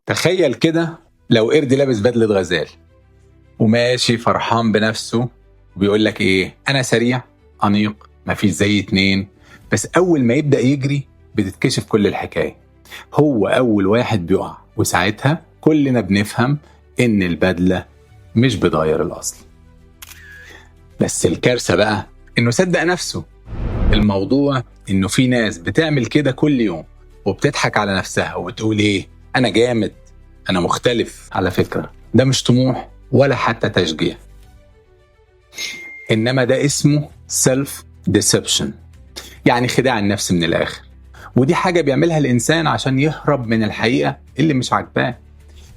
تخيل كده لو قرد لابس بدلة غزال وماشي فرحان بنفسه وبيقول لك ايه، انا سريع انيق مفيش زي اتنين. بس اول ما يبدأ يجري بتتكشف كل الحكاية، هو اول واحد بيقع، وساعتها كلنا بنفهم ان البدلة مش بتغير الاصل. بس الكارثة بقى انه صدق نفسه. الموضوع انه في ناس بتعمل كده كل يوم وبتضحك على نفسها وبتقول ايه، انا جامد انا مختلف. على فكرة ده مش طموح ولا حتى تشجيع، انما ده اسمه سيلف ديسبشن، يعني خداع النفس من الاخر. ودي حاجة بيعملها الانسان عشان يهرب من الحقيقة اللي مش عاجباه،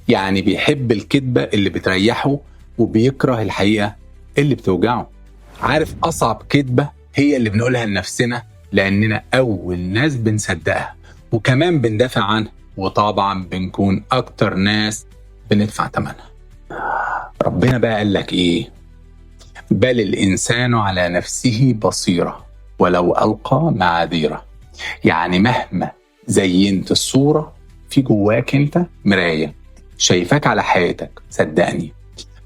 يعني بيحب الكذبة اللي بتريحه وبيكره الحقيقة اللي بتوجعه. عارف أصعب كذبة هي اللي بنقولها لنفسنا لأننا أول ناس بنصدقها وكمان بندافع عنها، وطبعا بنكون أكتر ناس بندفع ثمنها. ربنا بقى قال لك إيه؟ بل الإنسان على نفسه بصيرة ولو ألقى معاذيره. يعني مهما زينت الصورة، في جواك أنت مراية شايفاك على حياتك. صدقني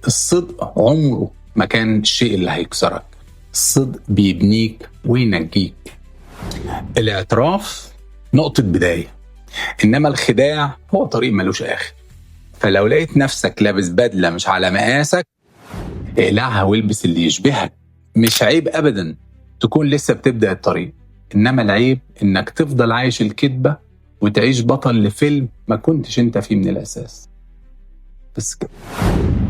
الصدق عمره ما كان الشيء اللي هيكسرك، الصدق بيبنيك وينجيك. الاعتراف نقطة بداية، إنما الخداع هو طريق ملوش آخر. فلو لقيت نفسك لابس بدلة مش على مقاسك، اقلعها والبس اللي يشبهك. مش عيب أبدا تكون لسه بتبدأ الطريق، إنما العيب إنك تفضل عايش الكذبة وتعيش بطل لفيلم ما كنتش انت فيه من الأساس. بس كده.